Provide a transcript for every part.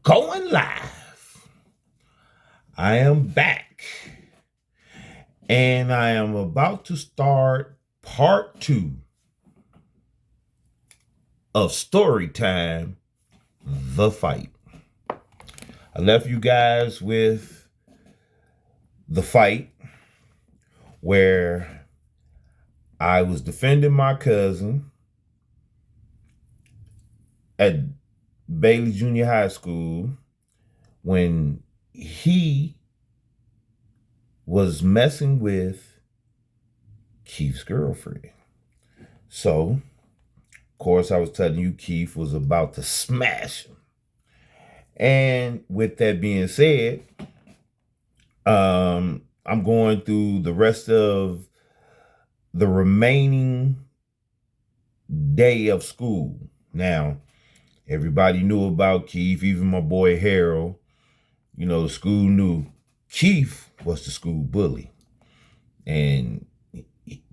Going live. I am back. And I am about to start part 2 of Storytime, The Fight. I left you guys with the fight where I was defending my cousin at Bailey Junior High School when he was messing with Keith's girlfriend. So, of course, I was telling you Keith was about to smash him. And with that being said, I'm going through the rest of the remaining day of school. Now, everybody knew about Keith, even my boy Harold. You know, the school knew Keith was the school bully. And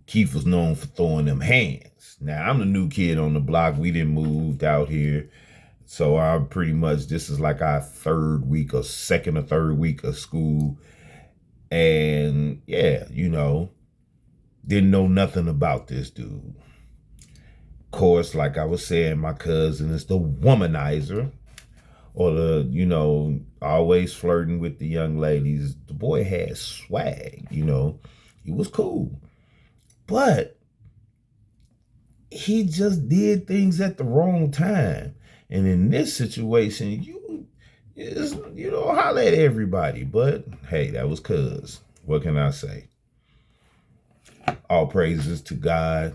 Keith was known for throwing them hands. Now, I'm the new kid on the block. We didn't move out here. So I'm pretty much, this is like our second or third week of school. And yeah, you know, didn't know nothing about this dude. Of course, like I was saying, my cousin is the womanizer, or the, you know, always flirting with the young ladies. The boy had swag, you know, he was cool. But he just did things at the wrong time. And in this situation, you know, holler at everybody. But hey, that was cuz. What can I say? All praises to God.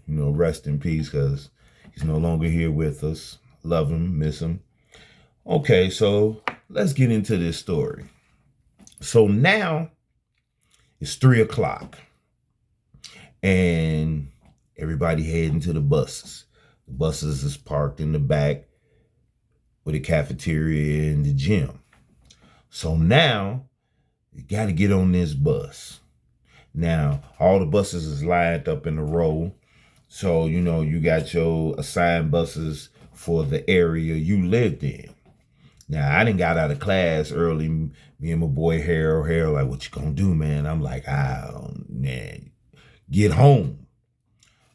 You know, rest in peace, because he's no longer here with us. Love him, miss him. Okay, so let's get into this story. So now it's 3 o'clock. And everybody heading to the buses. The buses is parked in the back with a cafeteria and the gym. So now you got to get on this bus. Now, all the buses is lined up in a row. So, you know, you got your assigned buses for the area you lived in. Now, I done got out of class early. Me and my boy Harold, like, what you gonna do, man? I'm like, man, get home.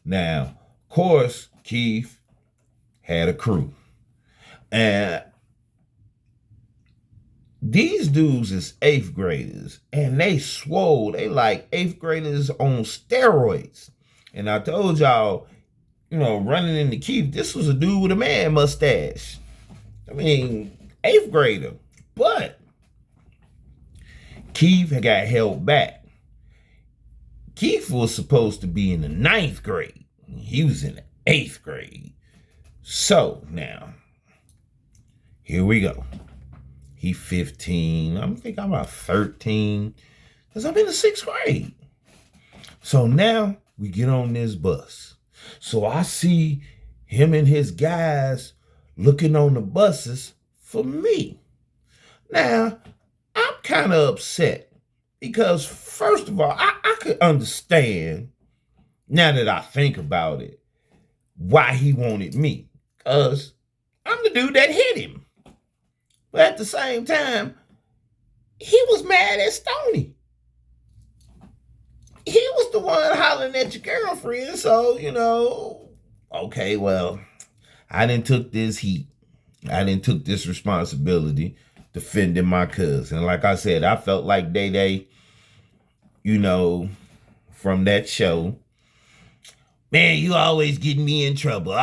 Now, of course, Keith had a crew. And these dudes is 8th graders, and they swole. They like 8th graders on steroids. And I told y'all, you know, running into Keith, this was a dude with a man mustache. I mean, 8th grader. But Keith had got held back. Keith was supposed to be in the 9th grade. He was in the 8th grade. So now, here we go. He 15. I think I'm about 13. Because I'm in the 6th grade. So now we get on this bus. So I see him and his guys looking on the buses for me. Now, I'm kind of upset. Because first of all, I could understand, now that I think about it, why he wanted me. Because I'm the dude that hit him. But at the same time, he was mad at Stoney. He was the one hollering at your girlfriend. So, you know, okay, well, I didn't took this heat. I didn't took this responsibility defending my cousin. And like I said, I felt like Day, you know, from that show, man, you always getting me in trouble.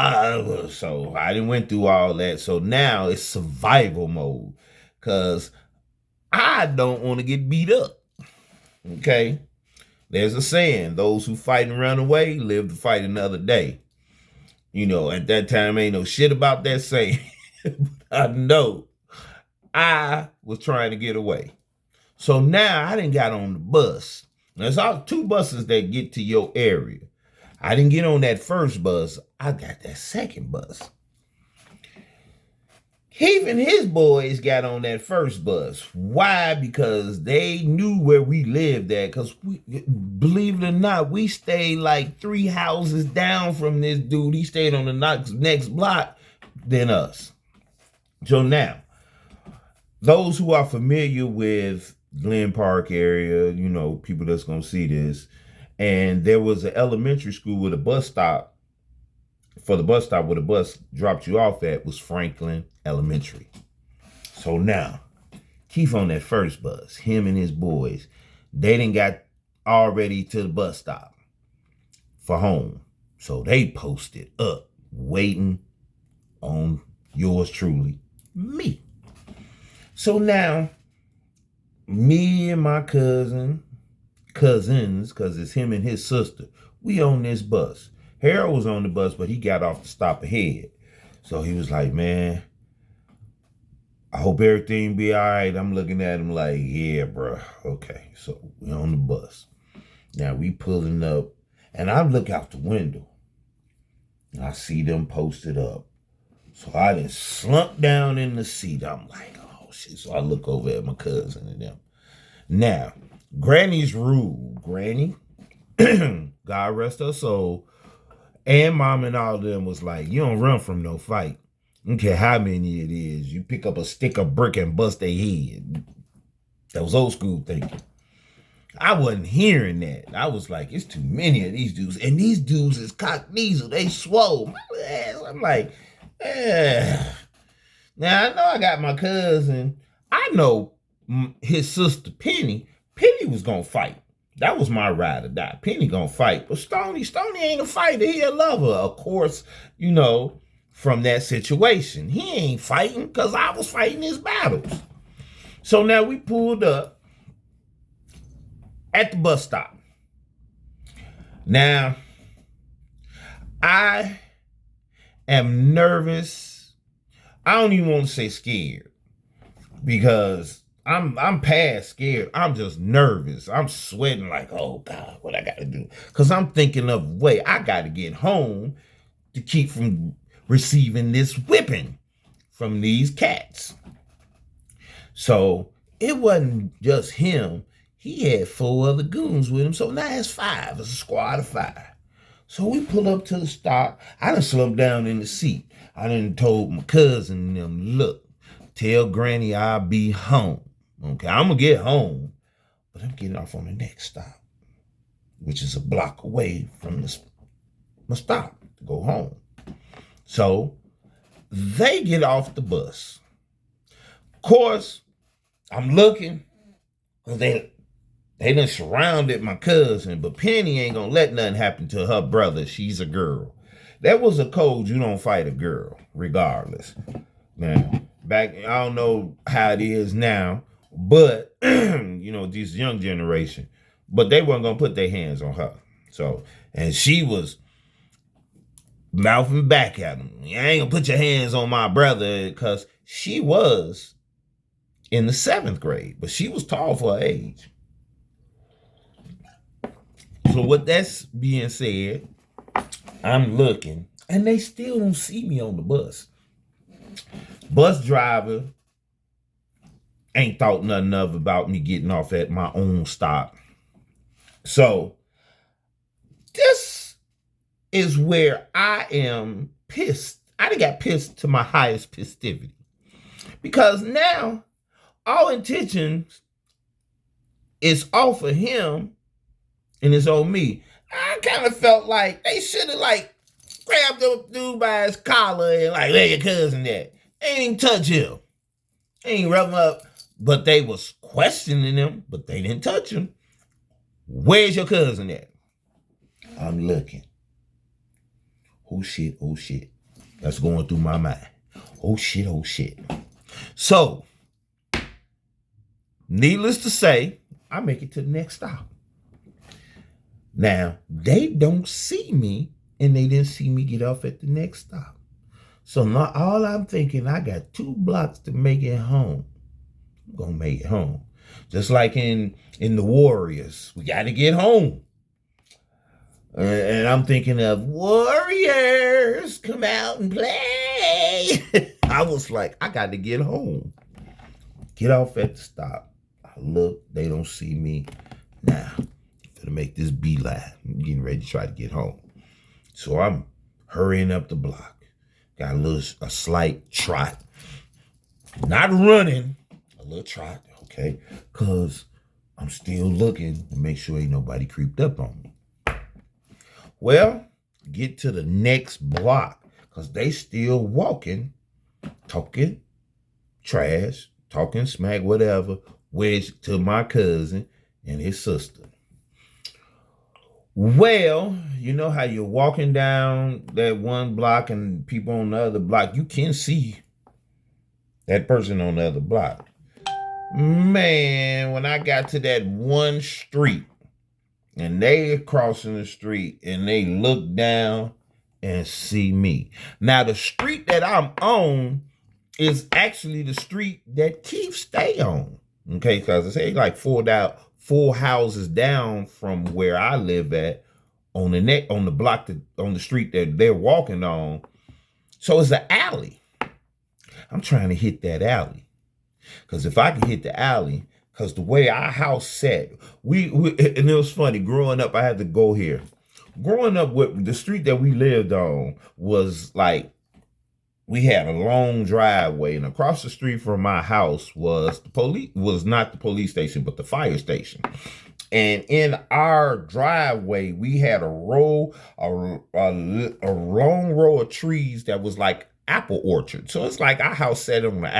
So I didn't went through all that. So now it's survival mode, because I don't want to get beat up. Okay? There's a saying, those who fight and run away live to fight another day. You know, at that time, ain't no shit about that saying. I know I was trying to get away. So now I done got on the bus. There's all 2 buses that get to your area. I didn't get on that first bus. I got that second bus. Keith and his boys got on that first bus. Why? Because they knew where we lived at. Because, believe it or not, we stayed like 3 houses down from this dude. He stayed on the next block than us. So now, those who are familiar with Glen Park area, you know, people that's gonna see this, and there was an elementary school with a bus stop. For the bus stop where the bus dropped you off at was Franklin Elementary. So now, Keith on that first bus, him and his boys, they didn't got already to the bus stop for home. So they posted up, waiting on yours truly, me. So now, me and my cousins, because it's him and his sister, we on this bus. Harold was on the bus, but he got off the stop ahead. So he was like, man, I hope everything be all right. I'm looking at him like, yeah, bro. Okay, so we on the bus. Now we pulling up, and I look out the window, and I see them posted up. So I done slumped down in the seat. I'm like, oh, shit. So I look over at my cousin and them. Now, Granny's rule. Granny, God rest her soul, and Mom and all of them was like, you don't run from no fight. I don't care how many it is. You pick up a stick of brick and bust their head. That was old school thinking. I wasn't hearing that. I was like, it's too many of these dudes. And these dudes is cockneasel. They swole. My ass. I'm like, eh. Now, I know I got my cousin. I know his sister, Penny. Penny was going to fight. That was my ride or die. Penny going to fight. But Stoney ain't a fighter. He a lover. Of course, you know, from that situation. He ain't fighting because I was fighting his battles. So now we pulled up at the bus stop. Now, I am nervous. I don't even want to say scared because I'm past scared. I'm just nervous. I'm sweating like, oh God, what I got to do? Because I'm thinking of, wait, I got to get home to keep from receiving this whipping from these cats. So it wasn't just him. He had 4 other goons with him. So now it's 5. It's a squad of 5. So we pull up to the stop. I done slumped down in the seat. I done told my cousin and them, look, tell Granny I'll be home. Okay, I'm going to get home. But I'm getting off on the next stop, which is a block away from my stop to go home. So they get off the bus. Of course, I'm looking because they done surrounded my cousin, but Penny ain't gonna let nothing happen to her brother. She's a girl. That was a code. You don't fight a girl, regardless. Now, back, I don't know how it is now, but, you know, this young generation, but they weren't gonna put their hands on her. So, and she was mouthing back at him. You ain't gonna put your hands on my brother, because she was in the 7th grade, but she was tall for her age. So with that being said, I'm looking, and they still don't see me on the bus. Bus driver ain't thought nothing of about me getting off at my own stop. So this is where I am pissed. I done got pissed to my highest festivity. Because now all intentions is off of him and it's on me. I kind of felt like they should have like grabbed the dude by his collar and like, where your cousin at? They ain't even touch him. They ain't rub him up. But they was questioning him, but they didn't touch him. Where's your cousin at? I'm looking. Oh shit, oh shit. That's going through my mind. Oh shit, oh shit. So, needless to say, I make it to the next stop. Now, they don't see me, and they didn't see me get off at the next stop. So not all I'm thinking, I got 2 blocks to make it home. I'm gonna make it home. Just like in the Warriors, we got to get home. And I'm thinking of Warriors, come out and play. I was like, I got to get home. Get off at the stop. I look, they don't see me. Now, to make this beeline. I'm getting ready to try to get home. So I'm hurrying up the block. Got a slight trot. Not running, little trot, okay? Because I'm still looking to make sure ain't nobody creeped up on me. Well, get to the next block because they still walking, talking trash, talking smack, whatever, wedged to my cousin and his sister. Well, you know how you're walking down that one block and people on the other block, you can see that person on the other block. Man, when I got to that one street and they crossing the street and they look down and see me. Now, the street that I'm on is actually the street that Keith stay on. Okay, because I say like four houses down from where I live at on the block on the street that they're walking on. So it's an alley. I'm trying to hit that alley. Because if I can hit the alley, because the way our house set, we and it was funny, growing up, I had to go here. Growing up, with the street that we lived on was like, we had a long driveway, and across the street from my house was not the police station, but the fire station. And in our driveway, we had a long row of trees that was like apple orchard. So it's like our house sat on the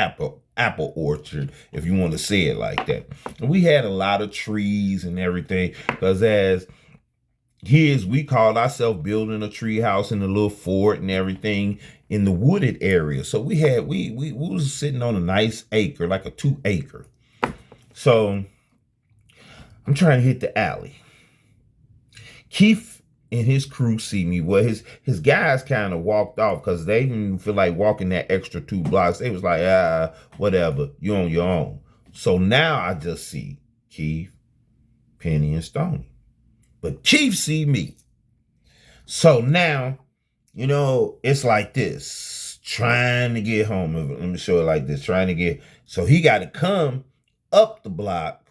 apple orchard, if you want to say it like that. And we had a lot of trees and everything, because as kids, we called ourselves building a tree house in a little fort and everything in the wooded area. So we was sitting on a nice acre, like a 2 acre. So I'm trying to hit the alley. Keith and his crew see me. Well, his guys kind of walked off because they didn't feel like walking that extra 2 blocks. They was like, whatever, you on your own. So now I just see Keith, Penny, and Stony. But Keith see me. So now, you know, it's like this, trying to get home. Let me show it like this, so he got to come up the block,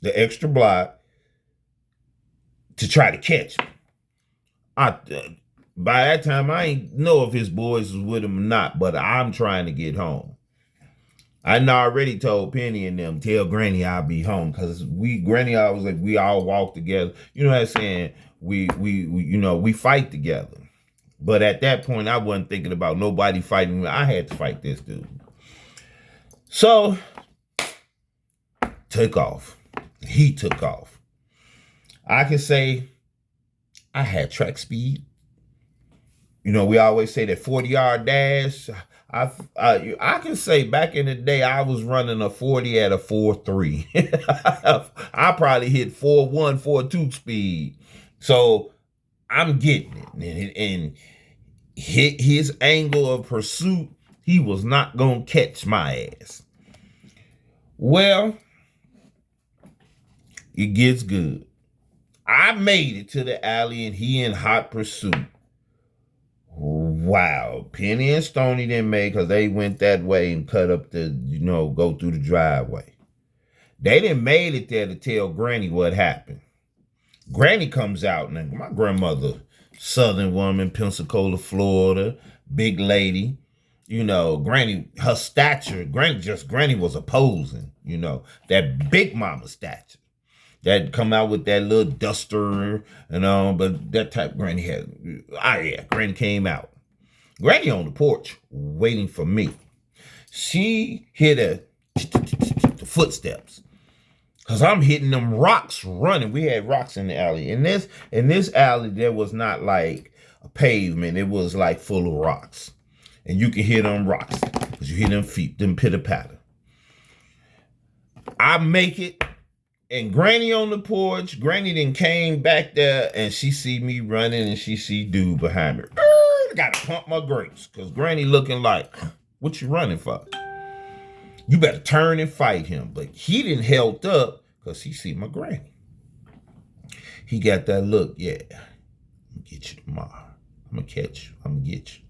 the extra block, to try to catch me. By that time, I ain't know if his boys was with him or not, but I'm trying to get home. I already told Penny and them, tell Granny I'll be home, because Granny always like, we all walk together. You know what I'm saying? We fight together. But at that point, I wasn't thinking about nobody fighting me. I had to fight this dude. So, took off. He took off. I can say I had track speed. You know, we always say that 40-yard dash. I can say back in the day, I was running a 40 at a 4.3. I probably hit 4.1, 4.2 speed. So I'm getting it. And hit his angle of pursuit, he was not going to catch my ass. Well, it gets good. I made it to the alley and he in hot pursuit. Wow. Penny and Stony didn't make, because they went that way and cut up go through the driveway. They didn't made it there to tell Granny what happened. Granny comes out, and my grandmother, Southern woman, Pensacola, Florida, big lady. You know, Granny, her stature, Granny was opposing, that big mama stature. That come out with that little duster, but that type Granny had. Granny came out. Granny on the porch waiting for me. She hit the footsteps, because I'm hitting them rocks running. We had rocks in the alley. In this alley, there was not like a pavement. It was like full of rocks. And you can hear them rocks, because you hear them feet, them pitter-patter. I make it. And Granny on the porch, Granny then came back there, and she see me running, and she see dude behind me. I gotta pump my brakes, because Granny looking like, what you running for? You better turn and fight him. But he didn't held up, because he see my Granny. He got that look, yeah, I'm gonna get you tomorrow. I'm gonna catch you. I'm gonna get you.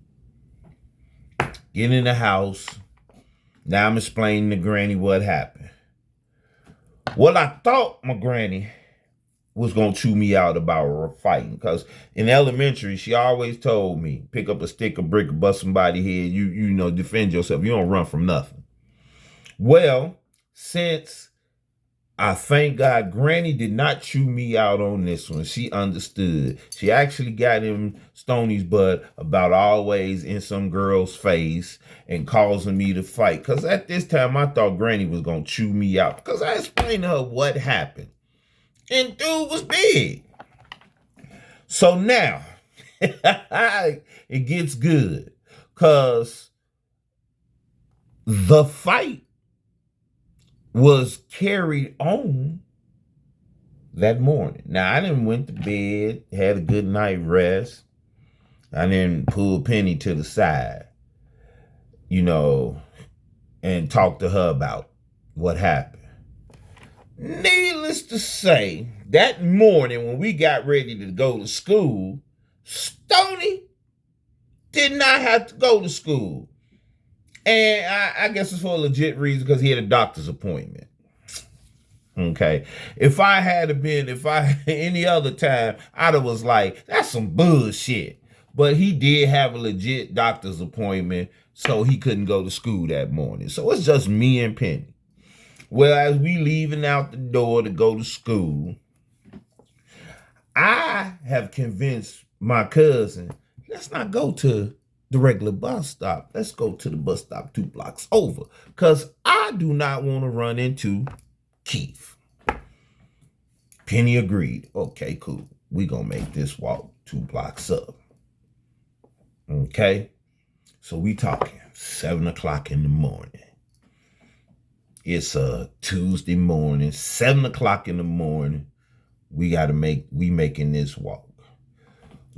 Get in the house. Now I'm explaining to Granny what happened. Well, I thought my Granny was going to chew me out about fighting, because in elementary, she always told me, pick up a stick, a brick, bust somebody's head, you defend yourself. You don't run from nothing. Well, since I thank God Granny did not chew me out on this one. She understood. She actually got in Stoney's butt about always in some girl's face and causing me to fight. Because at this time, I thought Granny was going to chew me out. Because I explained to her what happened. And dude was big. So now, it gets good. Because the fight was carried on that morning. Now, I didn't went to bed, had a good night rest. I didn't pull Penny to the side, and talk to her about what happened. Needless to say, that morning when we got ready to go to school, Stoney did not have to go to school. And I guess it's for a legit reason, because he had a doctor's appointment. Okay. If any other time, I'd have was like, that's some bullshit. But he did have a legit doctor's appointment, so he couldn't go to school that morning. So it's just me and Penny. Well, as we leaving out the door to go to school, I have convinced my cousin, let's not go to the regular bus stop. Let's go to the bus stop 2 blocks over, because I do not want to run into Keith. Penny agreed. Okay, cool. We gonna make this walk 2 blocks up. Okay, so we talking 7 o'clock in the morning. It's a Tuesday morning, 7 o'clock in the morning. We making this walk.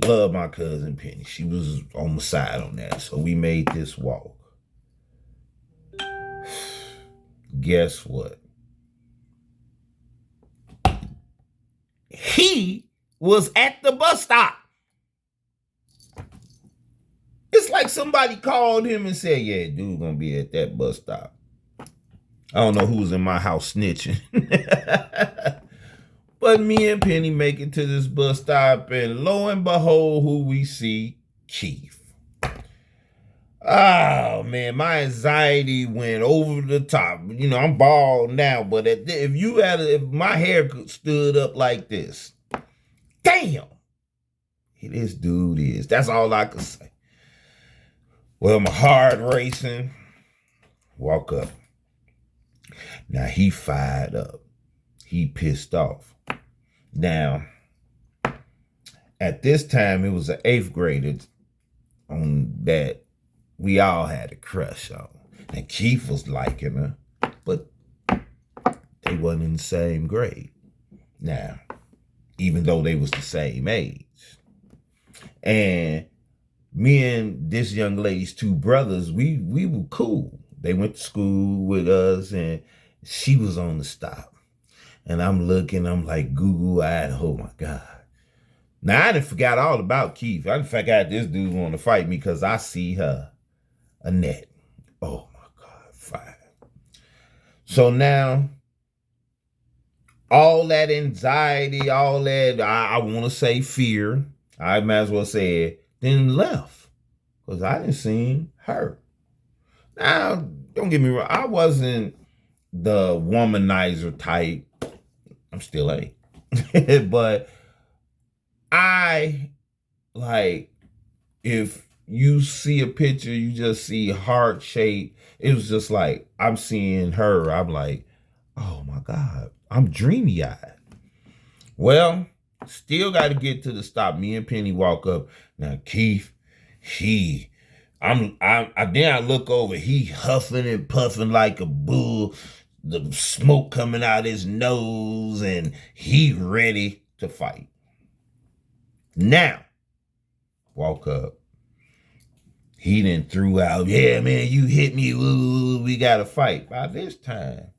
Love my cousin Penny. She was on the side on that. So we made this walk. Guess what? He was at the bus stop. It's like somebody called him and said, yeah, dude gonna be at that bus stop. I don't know who's in my house snitching. But me and Penny make it to this bus stop, and lo and behold, who we see? Keith. Oh, man, my anxiety went over the top. I'm bald now, but if my hair stood up like this, damn, this dude is. That's all I could say. Well, my heart racing. Walk up. Now, he fired up. He pissed off. Now, at this time, it was an 8th grader on that we all had a crush on. And Keith was liking her, but they wasn't in the same grade. Now, even though they was the same age. And me and this young lady's 2 brothers, we were cool. They went to school with us, and she was on the stop. And I'm looking, I'm like Google-eyed, oh my God. Now, I done forgot all about Keith. I done forgot this dude want to fight me because I see her, Annette. Oh my God, fine. So now, all that anxiety, all that, I want to say fear, I might as well say it, then left. Because I didn't see her. Now, don't get me wrong, I wasn't the womanizer type. I'm still ain't. But if you see a picture, you just see heart shape. It was just like, I'm seeing her. I'm like, oh my God, I'm dreamy eyed. Well, still got to get to the stop. Me and Penny walk up. Now, Keith, then I look over, he huffing and puffing like a bull. The smoke coming out his nose, and he ready to fight. Now, walk up. He then threw out, yeah, man, you hit me. Ooh, we got to fight. By this time,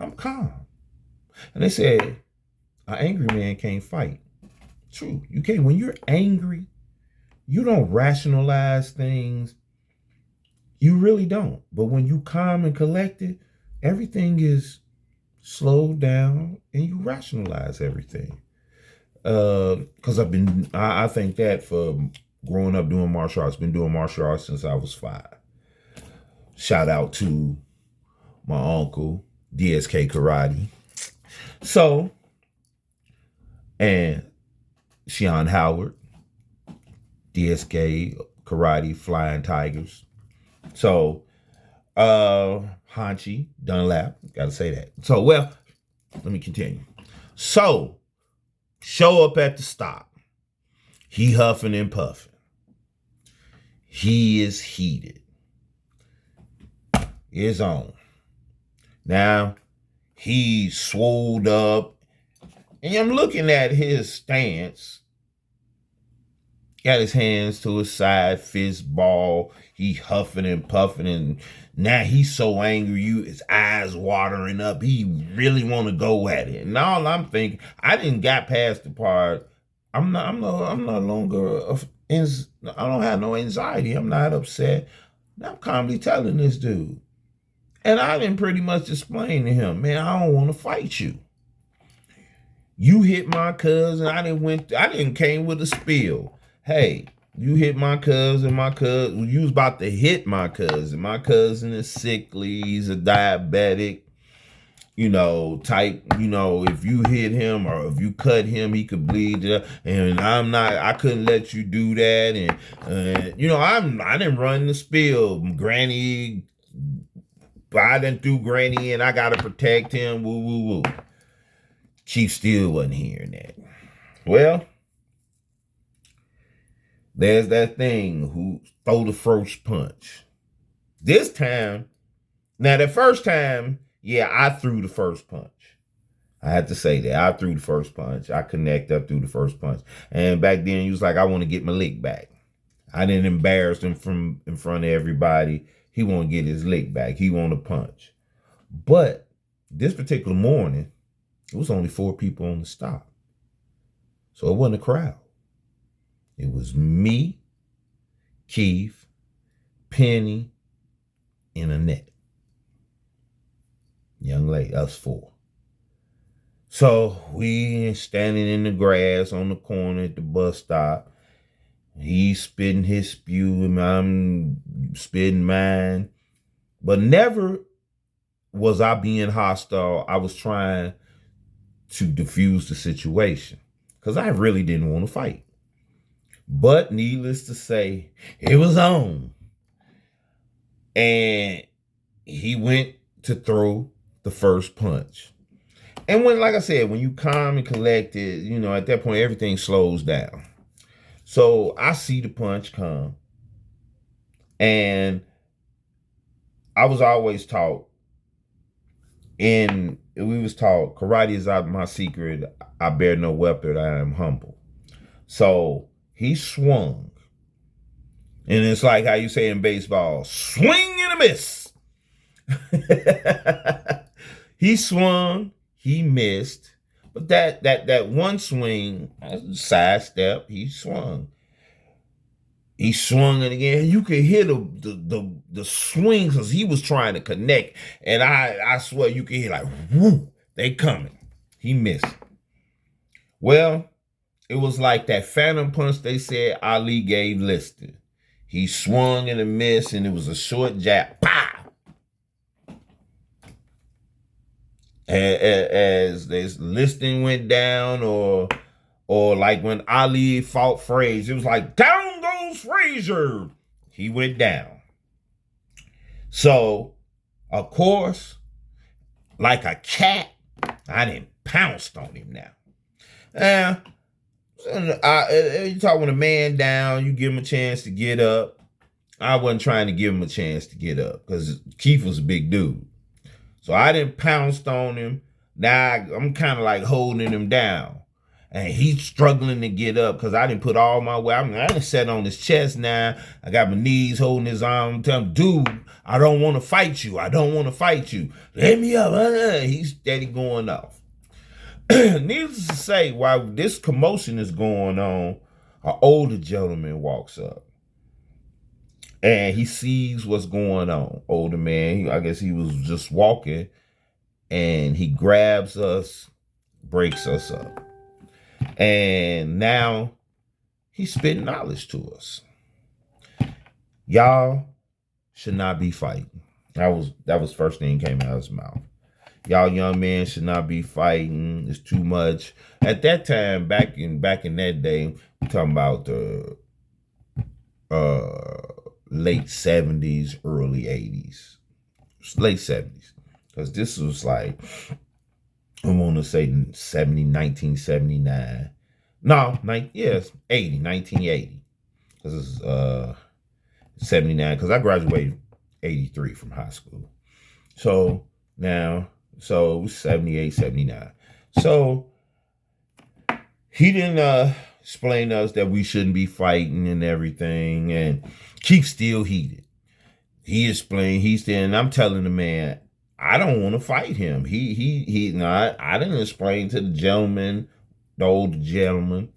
I'm calm. And they said, an angry man can't fight. True, you can't. When you're angry, you don't rationalize things. You really don't. But when you calm and collected, everything is slowed down and you rationalize everything. Because I think that for growing up doing martial arts, been doing martial arts since I was 5. Shout out to my uncle, DSK Karate. So, and Sean Howard, DSK Karate, Flying Tigers. So, Hanchi Dunlap, gotta say that. So, well, let me continue. So, show up at the stop. He huffing and puffing. He is heated. It's on. Now, he's swolled up. And I'm looking at his stance. Got his hands to his side, fist ball. He huffing and puffing. And now he's so angry, his eyes watering up. He really want to go at it. And all I'm thinking, I didn't got past the part. I'm no longer, I don't have no anxiety. I'm not upset. I'm calmly telling this dude. And I didn't pretty much explain to him, man, I don't want to fight you. You hit my cousin. I didn't came with a spill. Hey, you hit my cousin. You was about to hit my cousin. My cousin is sickly. He's a diabetic. If you hit him or if you cut him, he could bleed. And I couldn't let you do that. And, I didn't run the spill. Granny, I done threw Granny and I got to protect him. Woo, woo, woo. Chief still wasn't hearing that. Well, there's that thing who throw the first punch. This time, now the first time, yeah, I threw the first punch. I had to say that. I threw the first punch. I connected up through the first punch. And back then, he was like, I want to get my lick back. I didn't embarrass him from in front of everybody. He want to get his lick back. He want to punch. But this particular morning, it was only 4 people on the stop. So it wasn't a crowd. It was me, Keith, Penny, and Annette. Young lady, us 4. So we standing in the grass on the corner at the bus stop. He's spitting his spew and I'm spitting mine. But never was I being hostile. I was trying to diffuse the situation because I really didn't want to fight. But needless to say, it was on. And he went to throw the first punch. And like I said, when you calm and collected, at that point, everything slows down. So I see the punch come. And I was always taught, karate is out my secret. I bear no weapon. I am humble. So he swung. And it's like how you say in baseball, swing and a miss. He swung, he missed. But that one swing, sidestep, he swung. He swung it again. You could hear the swing because he was trying to connect. And I swear you could hear like, whoo, they coming. He missed. Well, it was like that phantom punch they said Ali gave Lister. He swung and a miss, and it was a short jab. Pow! As this Liston went down, or like when Ali fought Frazier, it was like, down goes Frazier. He went down. So, of course, like a cat, I didn't pounced on him now. You talk when a man down, you give him a chance to get up. I wasn't trying to give him a chance to get up because Keith was a big dude. So I didn't pounce on him. Now I'm kind of like holding him down. And he's struggling to get up because I didn't put all my weight. I didn't sit on his chest now. I got my knees holding his arm. I'm telling him, dude, I don't want to fight you. I don't want to fight you. Let me up. He's steady going off. Needless to say, while this commotion is going on, an older gentleman walks up. And he sees what's going on. Older man, I guess he was just walking. And he grabs us, breaks us up. And now he's spitting knowledge to us. Y'all should not be fighting. That was first thing came out of his mouth. Y'all young men should not be fighting. It's too much. At that time, back in that day, I'm talking about the uh late 70s, early 80s. Late 70s. Because this was like, I want to say 1979. No, yes, 1980. Because it's 79, because I graduated 83 from high school. So now, so 78, 79. So he didn't explain to us that we shouldn't be fighting and everything, and keep still heated. He explained, and I'm telling the man, I don't want to fight him. He not. I didn't explain to the older gentleman,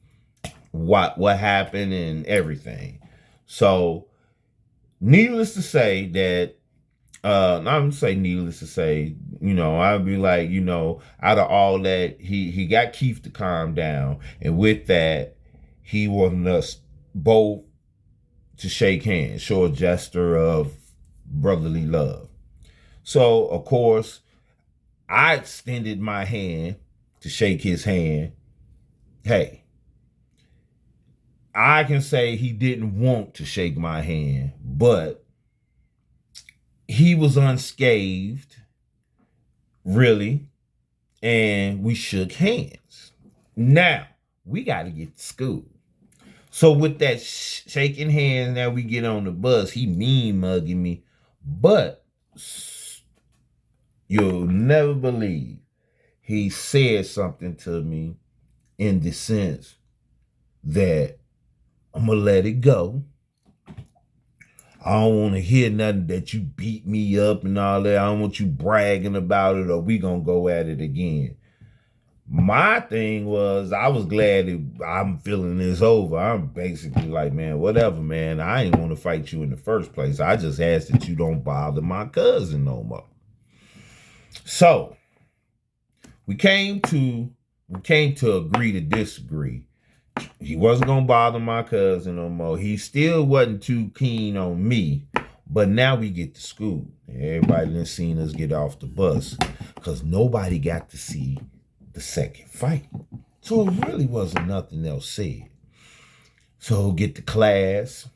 what happened and everything. So, needless to say that, needless to say, I'd be like, out of all that, he got Keith to calm down, and with that, he wanted us both to shake hands, show a gesture of brotherly love. So, of course, I extended my hand to shake his hand. Hey, I can say he didn't want to shake my hand, but he was unscathed, really, and we shook hands. Now, we got to get to school. So with that shaking hands, now we get on the bus, he mean mugging me, but you'll never believe he said something to me in the sense that I'm going to let it go. I don't want to hear nothing that you beat me up and all that. I don't want you bragging about it, or we going to go at it again. My thing was, I was glad that I'm feeling this over. I'm basically like, man, whatever, man. I ain't want to fight you in the first place. I just asked that you don't bother my cousin no more. So we came to agree to disagree. He wasn't gonna bother my cousin no more. He still wasn't too keen on me. But now we get to school. Everybody done seen us get off the bus, because nobody got to see the second fight. So it really wasn't nothing else said. So get to class,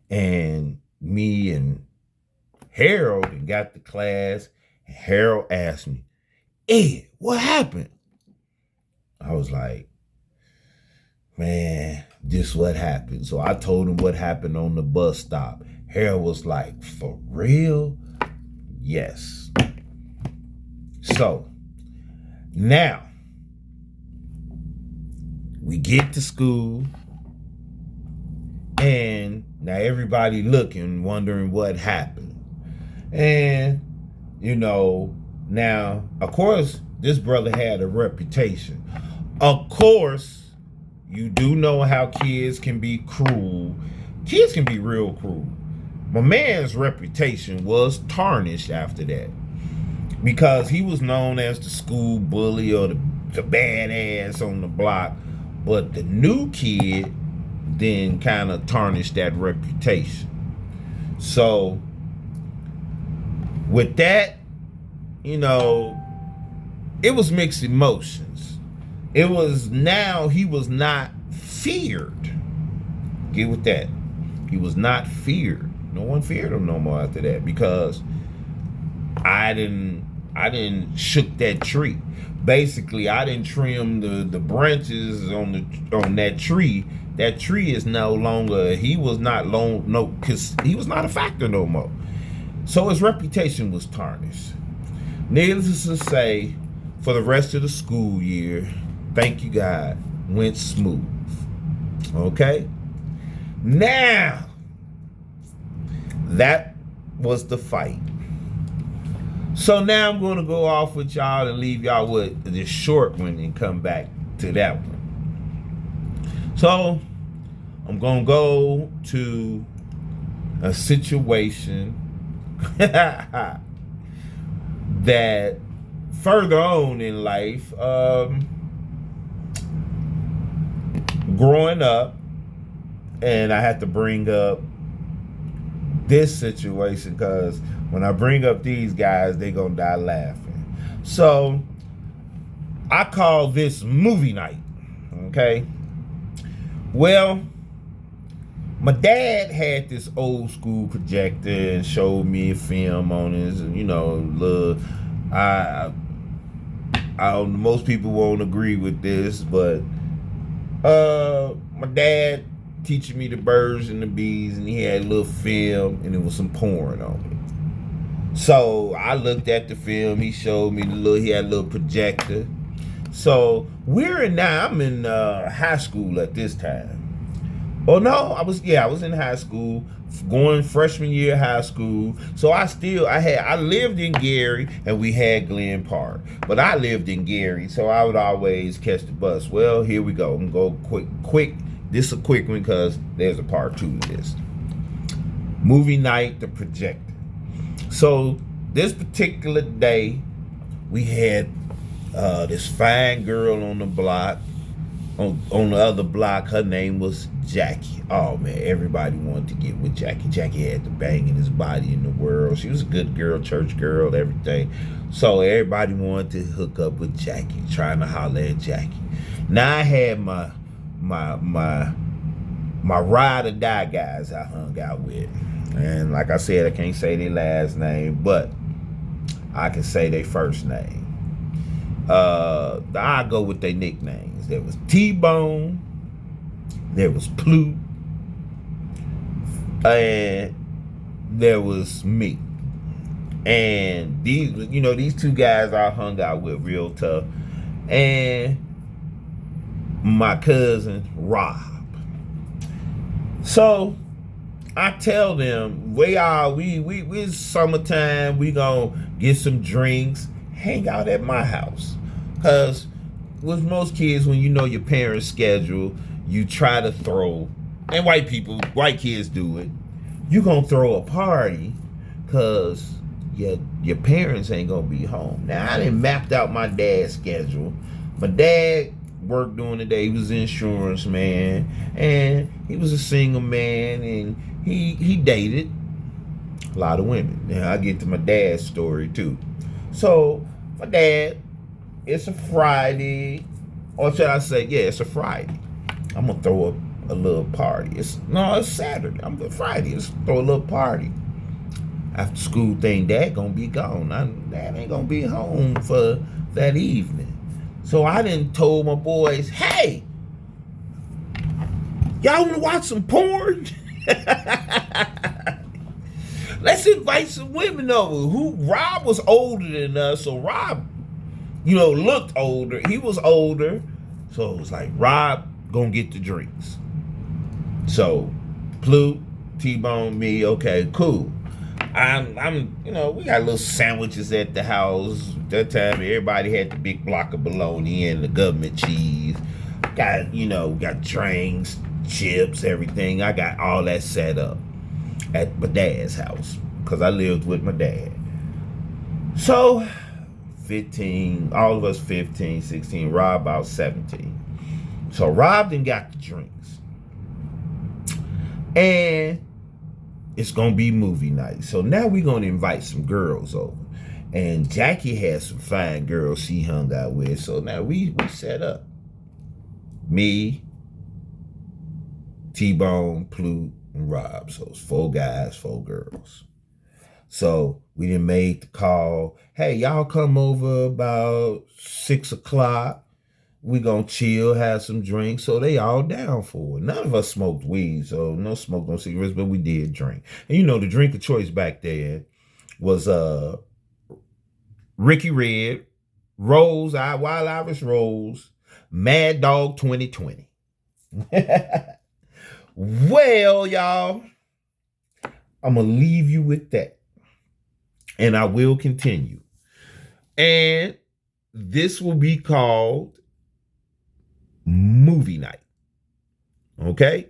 and me and Harold got to class, and Harold asked me, Ed, what happened? I was like, man, this what happened. So I told him what happened on the bus stop. Harold was like, for real? Yes. So now we get to school, and now everybody looking, wondering what happened. And, now, of course, this brother had a reputation. Of course, you do know how kids can be cruel. Kids can be real cruel. My man's reputation was tarnished after that, because he was known as the school bully, or the badass on the block. But the new kid then kind of tarnished that reputation. So with that, it was mixed emotions. It was, now he was not feared. Get with that. He was not feared. No one feared him no more after that, because I didn't shook that tree. Basically, I didn't trim the branches on that tree. That tree is no longer, he was not because he was not a factor no more. So his reputation was tarnished. Needless to say, for the rest of the school year, thank you God, went smooth. Okay? Now, that was the fight. So now I'm going to go off with y'all and leave y'all with this short one and come back to that one. So I'm going to go to a situation that further on in life, growing up, and I had to bring up this situation, because when I bring up these guys, they gonna die laughing. So I call this movie night. Okay. Well, my dad had this old school projector and showed me a film on his, look, I don't, most people won't agree with this, but my dad teaching me the birds and the bees, and he had a little film, and it was some porn on it. So I looked at the film. He showed me he had a little projector. So I'm in high school at this time. Oh no, I was in high school, going freshman year of high school. So I lived in Gary, and we had Glen Park, but I lived in Gary, so I would always catch the bus. Well, here we go. I'm gonna go quick. This is a quick one because there's a part 2 to this. Movie night, the projector. So this particular day, we had this fine girl on the block. On the other block, her name was Jackie. Oh man, everybody wanted to get with Jackie. Jackie had the bangingest body in the world. She was a good girl, church girl, everything. So everybody wanted to hook up with Jackie, trying to holler at Jackie. Now I had my ride or die guys I hung out with. And like I said, I can't say their last name, but I can say their first name. I go with their nicknames. There was T-Bone, there was Plute, and there was me. And these 2 guys I hung out with real tough. And my cousin Rob. So I tell them, it's summertime, we gonna get some drinks, hang out at my house. Cause with most kids, when you know your parents' schedule, you try to throw, and white kids do it, you gonna throw a party cause your parents ain't gonna be home. Now I done mapped out my dad's schedule. My dad worked during the day. He was an insurance man, and he was a single man, and he dated a lot of women. Now I get to my dad's story too. So my dad, it's a Friday, or should I say, it's a Friday. I'm gonna throw a little party. It's Saturday. Friday. Let's throw a little party. After school thing, Dad gonna be gone. Dad ain't gonna be home for that evening. So I done told my boys, hey, y'all wanna watch some porn? Let's invite some women over. Rob was older than us, so Rob, looked older. He was older. So it was like, Rob gonna get the drinks. So Plute, T-Bone, me, okay, cool. We got little sandwiches at the house. That time everybody had the big block of bologna and the government cheese. Got drinks, chips, everything. I got all that set up at my dad's house because I lived with my dad. So 15, all of us 15, 16, Rob about 17. So Rob then got the drinks. And it's going to be movie night. So now we're going to invite some girls over. And Jackie had some fine girls she hung out with. So now we set up. Me, T-Bone, Plute, and Rob. So it's 4 guys, 4 girls. So we done made the call. Hey, y'all come over about 6 o'clock. We gonna chill, have some drinks. So they all down for it. None of us smoked weed, so no smoke, no cigarettes, but we did drink. And the drink of choice back then was Ricky Red, Rose, Wild Irish Rose, Mad Dog 2020. Well, y'all, I'm gonna leave you with that. And I will continue. And this will be called movie night. Okay?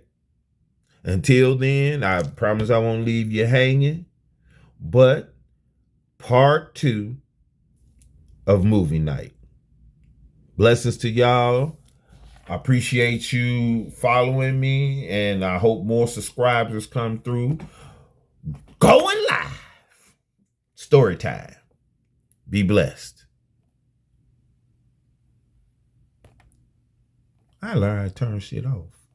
Until then, I promise I won't leave you hanging. But part 2 of movie night. Blessings to y'all. I appreciate you following me, and I hope more subscribers come through. Going live. Story time. Be blessed. I learned how to turn shit off.